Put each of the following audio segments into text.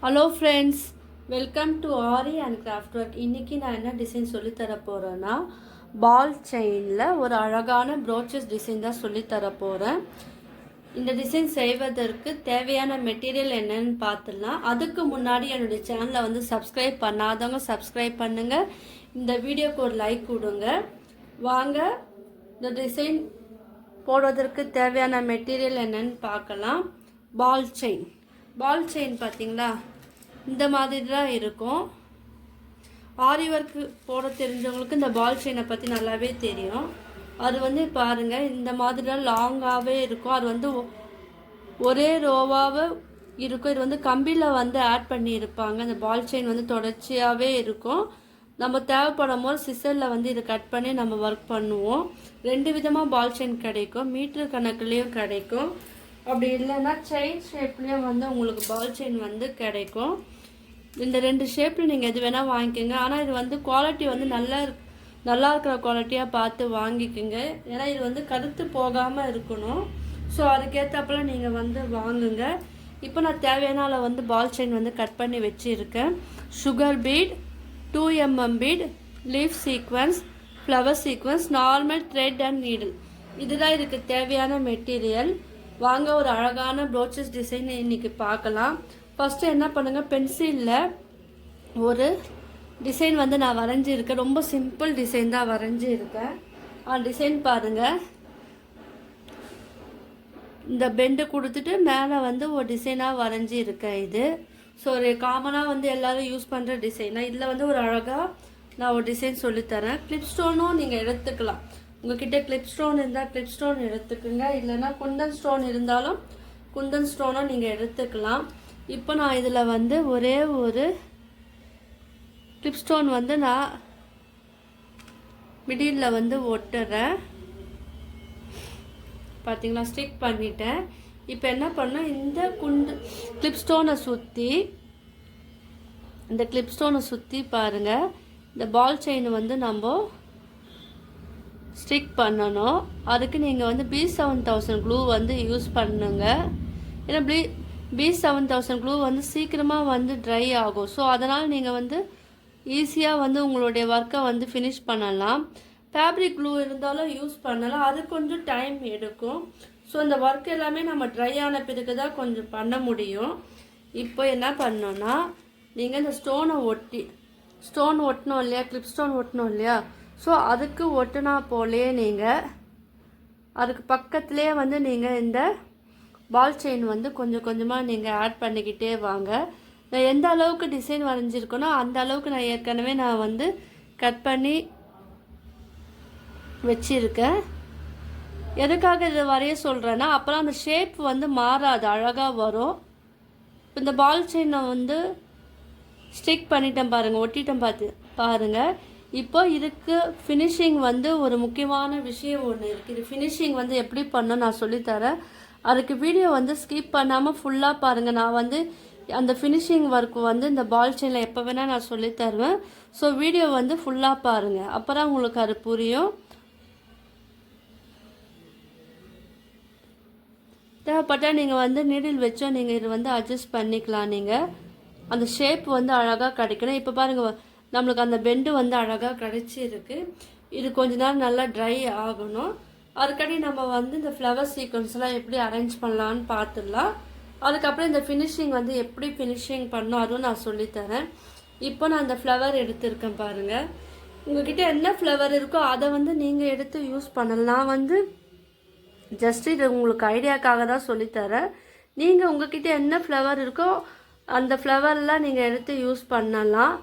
Hello friends, welcome to aari and craft work. இன்றைக்கி நான் என்ன டிசைன் சொல்லித்தர போகிறேன்னா, பால் செயினில் ஒரு அழகான ப்ரோச்சஸ் டிசைன் தான் சொல்லித்தர போகிறேன். இந்த டிசைன் செய்வதற்கு தேவையான மெட்டீரியல் என்னன்னு பார்த்துடலாம். அதுக்கு முன்னாடி என்னுடைய சேனலை வந்து சப்ஸ்கிரைப் பண்ணாதவங்க சப்ஸ்கிரைப் பண்ணுங்கள். இந்த வீடியோக்கு ஒரு லைக் கொடுங்க. வாங்க இந்த டிசைன் போடுவதற்கு தேவையான மெட்டீரியல் என்னன்னு பார்க்கலாம். பால் செயின் பார்த்தீங்களா, இந்த மாதிரி தான் இருக்கும். ஆரி ஒர்க் போட தெரிஞ்சவங்களுக்கு இந்த பால் செயினை பற்றி நல்லாவே தெரியும். அது வந்து பாருங்கள், இந்த மாதிரி தான் லாங்காகவே இருக்கும். அது வந்து ஒரே ரோவாகவே இருக்கும். இது வந்து கம்பியில் வந்து ஆட் பண்ணியிருப்பாங்க. இந்த பால் செயின் வந்து தொடர்ச்சியாகவே இருக்கும். நம்ம தேவைப்படும் போது சிசரில் வந்து இதை கட் பண்ணி நம்ம ஒர்க் பண்ணுவோம். 2 விதமாக பால் செயின் கிடைக்கும். மீட்டர் கணக்குலேயும் கிடைக்கும். அப்படி இல்லைன்னா செயின் ஷேப்லேயும் வந்து உங்களுக்கு பால் செயின் வந்து கிடைக்கும். இந்த 2 ஷேப்பில் நீங்கள் எது வேணால் வாங்கிக்கோங்க. ஆனால் இது வந்து குவாலிட்டி வந்து நல்லா இருக்கிற குவாலிட்டியாக பார்த்து வாங்கிக்கோங்க. ஏன்னா இது வந்து கருத்து போகாமல் இருக்கணும். ஸோ அதுக்கேற்றப்பல நீங்கள் வந்து வாங்குங்க. இப்போ நான் தேவையான அளவு வந்து பால் செயின் வந்து கட் பண்ணி வச்சுருக்கேன். Sugar bead, 2 mm bead, leaf sequence, flower sequence, normal thread and needle, இதுதான் இதுக்கு தேவையான மெட்டீரியல். வாங்க ஒரு அழகான ப்ரோச்சஸ் டிசைன் இன்றைக்கி பார்க்கலாம். ஃபஸ்ட்டு என்ன பண்ணுங்கள், பென்சிலில் ஒரு டிசைன் வந்து நான் வரைஞ்சிருக்கேன். ரொம்ப சிம்பிள் டிசைன் தான் வரைஞ்சிருக்கேன். டிசைன் பாருங்கள், இந்த பெண்டு கொடுத்துட்டு மேலே வந்து ஒரு டிசைனாக வரைஞ்சிருக்கேன். இது ஸோ ஒரு காமனாக வந்து எல்லோரும் யூஸ் பண்ணுற டிசைனாக. இதில் வந்து ஒரு அழகாக நான் ஒரு டிசைன் சொல்லித்தரேன். கிளிப் ஸ்டோனும் நீங்கள் எடுத்துக்கலாம். உங்கள்கிட்ட கிளிப் ஸ்டோன் இருந்தால் கிளிப் ஸ்டோன் எடுத்துக்குங்க. இல்லைன்னா குந்தன் ஸ்டோன் இருந்தாலும் குந்தன் ஸ்டோனும் நீங்கள் எடுத்துக்கலாம். இப்போ நான் இதில் வந்து ஒரே ஒரு கிளிப் ஸ்டோன் வந்து நான் மிடில் வந்து ஒட்டுறேன். பார்த்தீங்களா, ஸ்டிக் பண்ணிட்டேன். இப்போ என்ன பண்ணோம், இந்த கிளிப் ஸ்டோனை சுற்றி பாருங்கள், இந்த பால் செயின் வந்து நம்ம ஸ்டிக் பண்ணணும். அதுக்கு நீங்கள் வந்து B7000 க்ளூ வந்து யூஸ் பண்ணுங்க. ஏன்னா B7000 க்ளூ வந்து சீக்கிரமாக வந்து ட்ரை ஆகும். ஸோ அதனால் நீங்கள் வந்து ஈஸியாக வந்து உங்களுடைய ஒர்க்கை வந்து ஃபினிஷ் பண்ணலாம். ஃபேப்ரிக் க்ளூ இருந்தாலும் யூஸ் பண்ணலாம், அது கொஞ்சம் டைம் எடுக்கும். ஸோ இந்த ஒர்க் எல்லாமே நம்ம ட்ரை ஆன பிறகு தான் கொஞ்சம் பண்ண முடியும். இப்போ என்ன பண்ணோன்னா, நீங்கள் இந்த ஸ்டோன் ஒட்டணும் இல்லையா, கிளிப் ஸ்டோன் ஒட்டணும் இல்லையா, ஸோ அதுக்கு ஒட்டினா போலே நீங்கள் அதுக்கு பக்கத்துலேயே வந்து நீங்கள் இந்த பால் செயின் வந்து கொஞ்சம் கொஞ்சமாக நீங்கள் ஆட் பண்ணிக்கிட்டே வாங்க. நான் எந்த அளவுக்கு டிசைன் வரைஞ்சிருக்கேனோ அந்த அளவுக்கு நான் ஏற்கனவே வந்து கட் பண்ணி வச்சுருக்கேன். எதுக்காக இதை வரைய சொல்கிறேன்னா, அப்புறம் அந்த ஷேப் வந்து மாறாது, அழகாக வரும். இந்த பால் செயினை வந்து ஸ்டிக் பண்ணிட்டேன் பாருங்கள், ஒட்டிட்டேன் பாருங்கள். இப்போ இதுக்கு ஃபினிஷிங் வந்து ஒரு முக்கியமான விஷயம் ஒன்று இருக்குது. இது ஃபினிஷிங் வந்து எப்படி பண்ணணும் நான் சொல்லித்தரேன். அதுக்கு வீடியோ வந்து ஸ்கிப் பண்ணாமல் ஃபுல்லாக பாருங்கள். நான் வந்து அந்த ஃபினிஷிங் ஒர்க் வந்து இந்த பால் செயினில் எப்போ வேணால் நான் சொல்லித்தருவேன். ஸோ வீடியோ வந்து ஃபுல்லாக பாருங்கள், அப்போ தான் உங்களுக்கு அது புரியும். தேவைப்பட்டால் நீங்கள் வந்து நீடில் வச்சோ நீங்கள் இது வந்து அட்ஜஸ்ட் பண்ணிக்கலாம். நீங்கள் அந்த ஷேப் வந்து அழகாக கிடைக்கணும். இப்போ பாருங்கள், நம்மளுக்கு அந்த பெண்டு வந்து அழகாக கிடச்சிருக்கு. இது கொஞ்ச நேரம் நல்லா ட்ரை ஆகணும். அதுக்கடி நம்ம வந்து இந்த ஃப்ளவர் சீக்வன்ஸ்லாம் எப்படி அரேஞ்ச் பண்ணலான்னு பார்த்துடலாம். அதுக்கப்புறம் இந்த ஃபினிஷிங் வந்து எப்படி ஃபினிஷிங் பண்ணணும் அதுவும் நான் சொல்லித்தரேன். இப்போ நான் இந்த ஃப்ளவர் எடுத்துருக்கேன் பாருங்கள். உங்கள்கிட்ட என்ன ஃப்ளவர் இருக்கோ அதை வந்து நீங்கள் எடுத்து யூஸ் பண்ணலாம். நான் வந்து ஜஸ்ட் இது உங்களுக்கு ஐடியாக்காக தான் சொல்லித்தரேன். நீங்கள் உங்கள்கிட்ட என்ன ஃப்ளவர் இருக்கோ அந்த ஃப்ளவர்லாம் நீங்கள் எடுத்து யூஸ் பண்ணலாம்.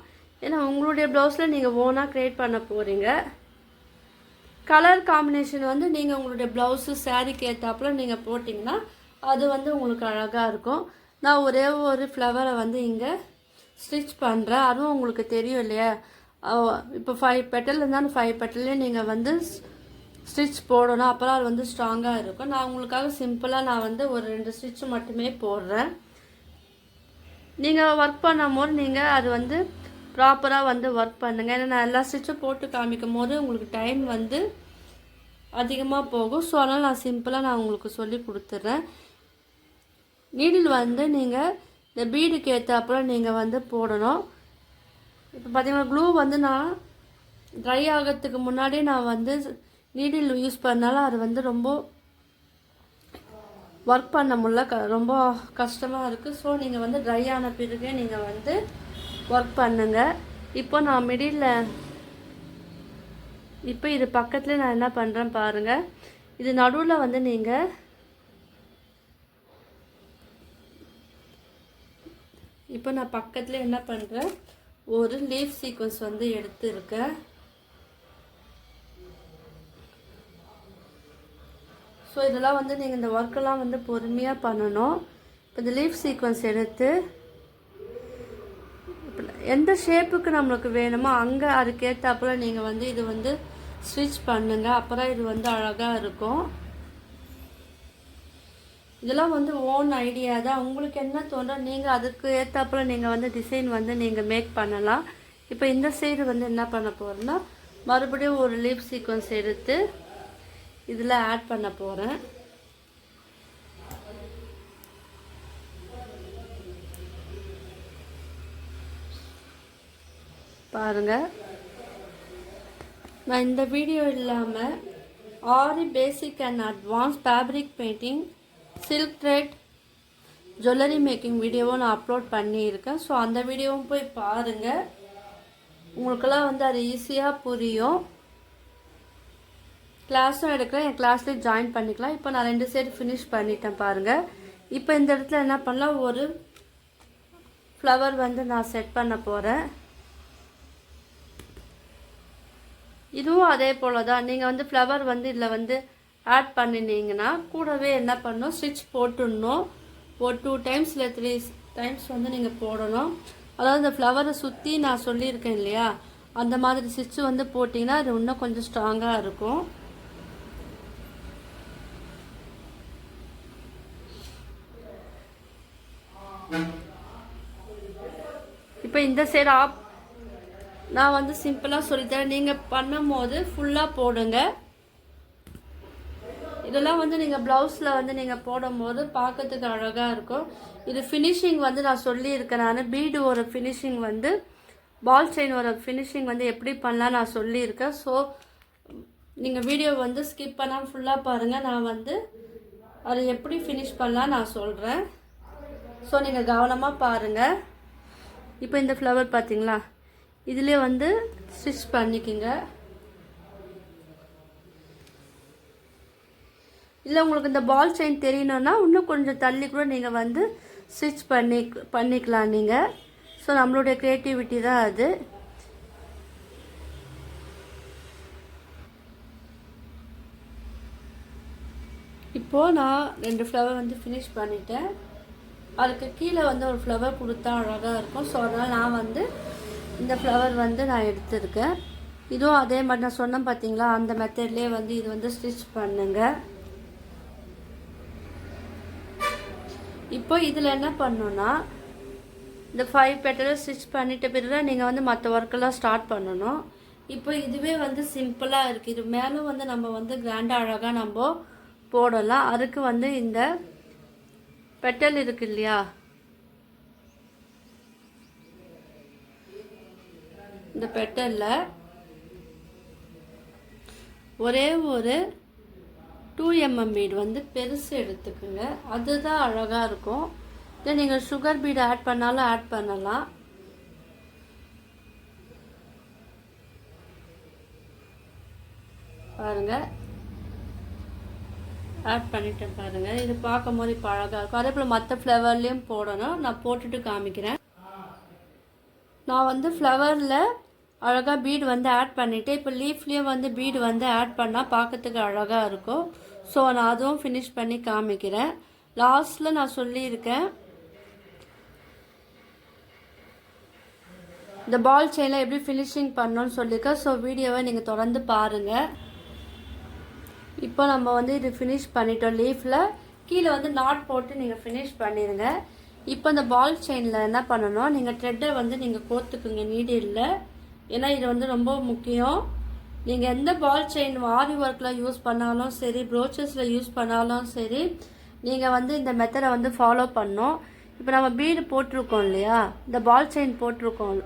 ஏன்னா உங்களுடைய ப்ளவுஸில் நீங்கள் ஓனாக க்ரியேட் பண்ண போகிறீங்க. கலர் காம்பினேஷன் வந்து நீங்கள் உங்களுடைய ப்ளவுஸு சாரீக்கு ஏற்றாப்புல நீங்கள் போட்டிங்கன்னா அது வந்து உங்களுக்கு அழகாக இருக்கும். நான் ஒரே ஒரு ஃப்ளவரை வந்து இங்கே ஸ்டிச் பண்ணுறேன். அதுவும் உங்களுக்கு தெரியும் இல்லையா, இப்போ 5 பெட்டல் இருந்தால் அந்த 5 பெட்டல்லையும் நீங்கள் வந்து ஸ்டிச் போடணும். அப்புறம் அது வந்து ஸ்ட்ராங்காக இருக்கும். நான் உங்களுக்காக சிம்பிளாக நான் வந்து ஒரு 2 ஸ்டிச் மட்டுமே போடுறேன். நீங்கள் ஒர்க் பண்ணும் போது நீங்கள் அது வந்து ப்ராப்பராக வந்து ஒர்க் பண்ணுங்கள். ஏன்னா நான் எல்லா ஸ்டிச்சும் போட்டு காமிக்கும் போது உங்களுக்கு டைம் வந்து அதிகமாக போகும். ஸோ அதனால் நான் சிம்பிளாக உங்களுக்கு சொல்லி கொடுத்துட்றேன். நீடில் வந்து நீங்கள் இந்த பீடுக்கு ஏற்றாப்புல நீங்கள் வந்து போடணும். இப்போ பார்த்தீங்கன்னா க்ளூ வந்து நான் ட்ரை ஆகிறதுக்கு முன்னாடி நான் வந்து நீடில் யூஸ் பண்ணாலும் அது வந்து ரொம்ப ஒர்க் பண்ண முடியல, ரொம்ப கஷ்டமாக இருக்குது. ஸோ நீங்கள் வந்து ட்ரை ஆன பிறகு நீங்கள் வந்து ஒர்க் பண்ணுங்கள். இப்போ நான் மிடில் இப்போ இது பக்கத்தில் நான் என்ன பண்ணுறேன் பாருங்கள். இது நடுவில் வந்து நீங்கள் இப்போ நான் பக்கத்தில் என்ன பண்ணுறேன், ஒரு லீஃப் சீக்வன்ஸ் வந்து எடுத்துருக்கேன். ஸோ இதெல்லாம் வந்து நீங்கள் இந்த ஒர்க்கெல்லாம் வந்து பொறுமையாக பண்ணணும். இப்போ இந்த லீஃப் சீக்வன்ஸ் எடுத்து எந்த ஷேப்புக்கு நம்மளுக்கு வேணுமோ அங்கே அதுக்கேற்றாப்புல நீங்கள் வந்து இது வந்து ஸ்டிச் பண்ணுங்கள். அப்புறம் இது வந்து அழகாக இருக்கும். இதெல்லாம் வந்து ஓன் ஐடியா தான். உங்களுக்கு என்ன தோன்றோ நீங்கள் அதுக்கு ஏற்றாப்புல நீங்கள் வந்து டிசைன் வந்து நீங்கள் மேக் பண்ணலாம். இப்போ இந்த சைடு வந்து என்ன பண்ண போகிறேன்னா மறுபடியும் ஒரு லீஃப் சீக்வன்ஸ் எடுத்து இதில் ஆட் பண்ண போகிறேன். பாருங்கள், நான் இந்த வீடியோ இல்லாமல் aari basic and advance fabric painting, silk thread, jewellery making வீடியோவும் நான் அப்லோட் பண்ணியிருக்கேன். ஸோ அந்த வீடியோவும் போய் பாருங்கள். உங்களுக்கெல்லாம் வந்து அது ஈஸியாக புரியும். கிளாஸும் எடுக்கிறேன், என் கிளாஸ்லேயே ஜாயின் பண்ணிக்கலாம். இப்போ நான் 2 சைடு ஃபினிஷ் பண்ணிட்டேன் பாருங்கள். இப்போ இந்த இடத்துல என்ன பண்ணலாம், ஒரு ஃப்ளவர் வந்து நான் செட் பண்ண போகிறேன். இதுவும் அதே போல் தான். நீங்கள் வந்து ஃப்ளவர் வந்து இதில் வந்து ஆட் பண்ணினீங்கன்னா கூடவே என்ன பண்ணணும், ஸ்டிச் போட்டுடணும். ஒரு 2 டைம்ஸ் இல்லை 3 டைம்ஸ் வந்து நீங்கள் போடணும். அதாவது இந்த ஃப்ளவரை சுற்றி நான் சொல்லியிருக்கேன் இல்லையா, அந்த மாதிரி ஸ்டிச் வந்து போட்டிங்கன்னா அது இன்னும் கொஞ்சம் ஸ்ட்ராங்காக இருக்கும். இப்போ இந்த சைடு நான் வந்து சிம்பிளாக சொல்லித்தரேன். நீங்கள் பண்ணும் போது ஃபுல்லாக போடுங்க. இதெல்லாம் வந்து நீங்கள் ப்ளவுஸில் வந்து நீங்கள் போடும்போது பார்க்கறதுக்கு அழகாக இருக்கும். இது ஃபினிஷிங் வந்து நான் சொல்லியிருக்கேன். நான் பீடு ஒரு ஃபினிஷிங் வந்து பால் செயின் ஒரு ஃபினிஷிங் வந்து எப்படி பண்ணலாம் நான் சொல்லியிருக்கேன். ஸோ நீங்கள் வீடியோ வந்து ஸ்கிப் பண்ணாமல் ஃபுல்லாக பாருங்கள். நான் வந்து அதை எப்படி ஃபினிஷ் பண்ணலாம் நான் சொல்கிறேன். ஸோ நீங்கள் கவனமாக பாருங்கள். இப்போ இந்த ஃப்ளவர் பார்த்தீங்களா, இதிலே வந்து ஸ்டிச் பண்ணிக்கிங்க. இல்லை உங்களுக்கு இந்த பால் செயின் தெரியணுன்னா இன்னும் கொஞ்சம் தள்ளி கூட நீங்கள் வந்து ஸ்டிச் பண்ணிக்கலாம் நீங்கள். ஸோ நம்மளுடைய க்ரியேட்டிவிட்டி தான் அது. இப்போது நான் 2 ஃப்ளவர் வந்து ஃபினிஷ் பண்ணிட்டேன். அதுக்கு கீழே வந்து ஒரு ஃப்ளவர் கொடுத்தா அழகாக இருக்கும். ஸோ அதனால் நான் வந்து இந்த ஃப்ளவர் வந்து நான் எடுத்துருக்கேன். இதுவும் அதே மாதிரி நான் சொன்னேன் பார்த்தீங்களா, அந்த மெத்தட்லேயே வந்து இது வந்து ஸ்டிச் பண்ணுங்க. இப்போ இதில் என்ன பண்ணணுன்னா இந்த 5 பெட்டலை ஸ்டிச் பண்ணிட்ட பிறகு நீங்கள் வந்து மற்ற ஒர்க்கெல்லாம் ஸ்டார்ட் பண்ணணும். இப்போ இதுவே வந்து சிம்பிளாக இருக்குது. இது மேலும் வந்து நம்ம வந்து கிராண்டாக அழகாக நம்ம போடலாம். அதுக்கு வந்து இந்த பெட்டல் இருக்கு இல்லையா, இந்த பெட்டலில் ஒரே ஒரு 2 mm பீடு வந்து பெருசு எடுத்துக்குங்க. அதுதான் அழகாக இருக்கும். இல்லை நீங்கள் சுகர் பீடு ஆட் பண்ணாலும் ஆட் பண்ணலாம். பாருங்கள், ஆட் பண்ணிட்டேன் பாருங்கள். இது பார்க்கும் போது இப்போ அழகாக இருக்கும். அதே போல் மற்ற ஃப்ளவர்லேயும் போடணும். நான் போட்டுட்டு காமிக்கிறேன். நான் வந்து ஃப்ளவரில் அழகாக பீடு வந்து ஆட் பண்ணிவிட்டு இப்போ லீஃப்லேயும் வந்து பீடு வந்து ஆட் பண்ணால் பார்க்கறதுக்கு அழகாக இருக்கும். ஸோ நான் அதுவும் ஃபினிஷ் பண்ணி காமிக்கிறேன். லாஸ்ட்டில் நான் சொல்லியிருக்கேன் இந்த பால் செயினில் எப்படி ஃபினிஷிங் பண்ணணும்னு சொல்லியிருக்கேன். ஸோ வீடியோவை நீங்கள் தொடர்ந்து பாருங்கள். இப்போ நம்ம வந்து இது ஃபினிஷ் பண்ணிட்டோம். லீஃபில் கீழே வந்து நாட் போட்டு நீங்கள் ஃபினிஷ் பண்ணிடுங்க. இப்போ இந்த பால் செயினில் என்ன பண்ணணும், நீங்கள் த்ரெட்டை வந்து நீங்கள் கோர்த்துக்குங்க நீடில். ஏன்னா இது வந்து ரொம்ப முக்கியம். நீங்கள் எந்த பால் செயின் ஆரி ஒர்க்கில் யூஸ் பண்ணாலும் சரி, ப்ரோச்சஸில் யூஸ் பண்ணாலும் சரி, நீங்கள் வந்து இந்த மெத்தடை வந்து ஃபாலோ பண்ணணும். இப்போ நம்ம பீடு போட்டிருக்கோம் இல்லையா, இந்த பால் செயின் போட்டிருக்கோம்,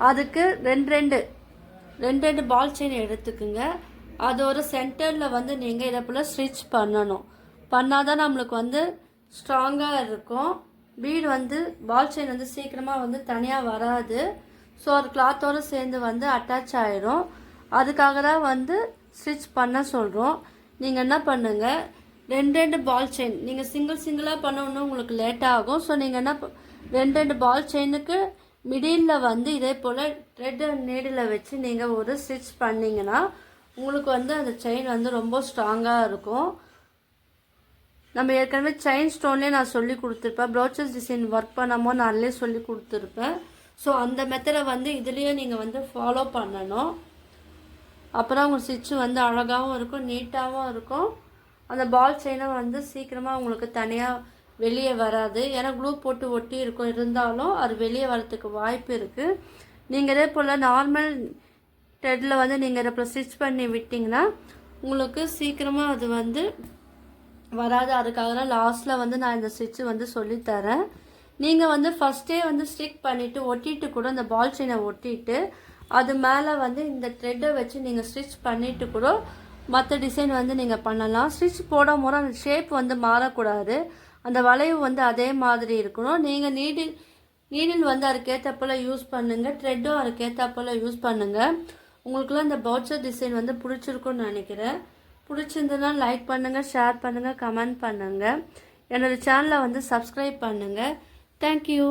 அதுக்கு ரெண்டு பால் செயின் எடுத்துக்குங்க. அது ஒரு சென்டரில் வந்து நீங்கள் இதை போல் ஸ்டிச் பண்ணணும். பண்ணாதான் நம்மளுக்கு வந்து ஸ்ட்ராங்காக இருக்கும். பீடு வந்து பால் செயின் வந்து சீக்கிரமாக வந்து தனியாக வராது. ஸோ ஒரு கிளாத்தோடு சேர்ந்து வந்து அட்டாச் ஆகிடும். அதுக்காக தான் வந்து ஸ்டிச் பண்ண சொல்கிறோம். நீங்கள் என்ன பண்ணுங்கள், ரெண்டு பால் செயின் நீங்கள் சிங்கிளாக பண்ணணுன்னு உங்களுக்கு லேட் ஆகும். ஸோ நீங்கள் என்ன ரெண்டு பால் செயினுக்கு மிடில் வந்து இதே போல் த்ரெட் அண்ட் நீடில் வச்சு நீங்கள் ஒரு ஸ்டிச் பண்ணிங்கன்னா உங்களுக்கு வந்து அந்த செயின் வந்து ரொம்ப ஸ்ட்ராங்காக இருக்கும். நம்ம ஏற்கனவே செயின் ஸ்டோன்லேயே நான் சொல்லி கொடுத்துருப்பேன். ப்ரோச்சஸ் டிசைன் ஒர்க் பண்ணாமல் நான்லேயே சொல்லி கொடுத்துருப்பேன். ஸோ அந்த மெத்தடை வந்து இதுலேயே நீங்கள் வந்து ஃபாலோ பண்ணணும். அப்புறம் உங்கள் ஸ்டிச்சு வந்து அழகாகவும் இருக்கும், நீட்டாகவும் இருக்கும். அந்த பால் செயினை வந்து சீக்கிரமாக உங்களுக்கு தனியாக வெளியே வராது. ஏன்னா க்ளூ போட்டு ஒட்டி இருக்கும், இருந்தாலும் அது வெளியே வரத்துக்கு வாய்ப்பு இருக்குது. நீங்கள் இதே போல் நார்மல் த்ரெட்டில் வந்து நீங்கள் இதை இப்போ ஸ்டிச் பண்ணி விட்டிங்கன்னா உங்களுக்கு சீக்கிரமாக அது வந்து வராது. அதுக்காக தான் லாஸ்ட்டில் வந்து நான் இந்த ஸ்டிச்சு வந்து சொல்லித்தரேன். நீங்கள் வந்து ஃபஸ்ட்டே வந்து ஸ்டிக் பண்ணிவிட்டு ஒட்டிட்டு கூட இந்த பால் செயினை ஒட்டிட்டு அது மேலே வந்து இந்த த்ரெட்டை வச்சு நீங்கள் ஸ்டிச் பண்ணிவிட்டு கூட மற்ற டிசைன் வந்து நீங்கள் பண்ணலாம். ஸ்டிச் போடும் போது அந்த ஷேப் வந்து மாறக்கூடாது, அந்த வளைவு வந்து அதே மாதிரி இருக்கணும். நீங்கள் நீடில் வந்து அதுக்கேற்றப்போல் யூஸ் பண்ணுங்கள், த்ரெட்டும் அதுக்கேற்றப்போல் யூஸ் பண்ணுங்கள். உங்களுக்குலாம் இந்த பவுச்சர் டிசைன் வந்து பிடிச்சிருக்குன்னு நினைக்கிறேன். பிடிச்சிருந்ததுன்னா லைக் பண்ணுங்கள், ஷேர் பண்ணுங்கள், கமெண்ட் பண்ணுங்கள். என்னோடய சேனலை வந்து சப்ஸ்கிரைப் பண்ணுங்கள். தேங்க்யூ.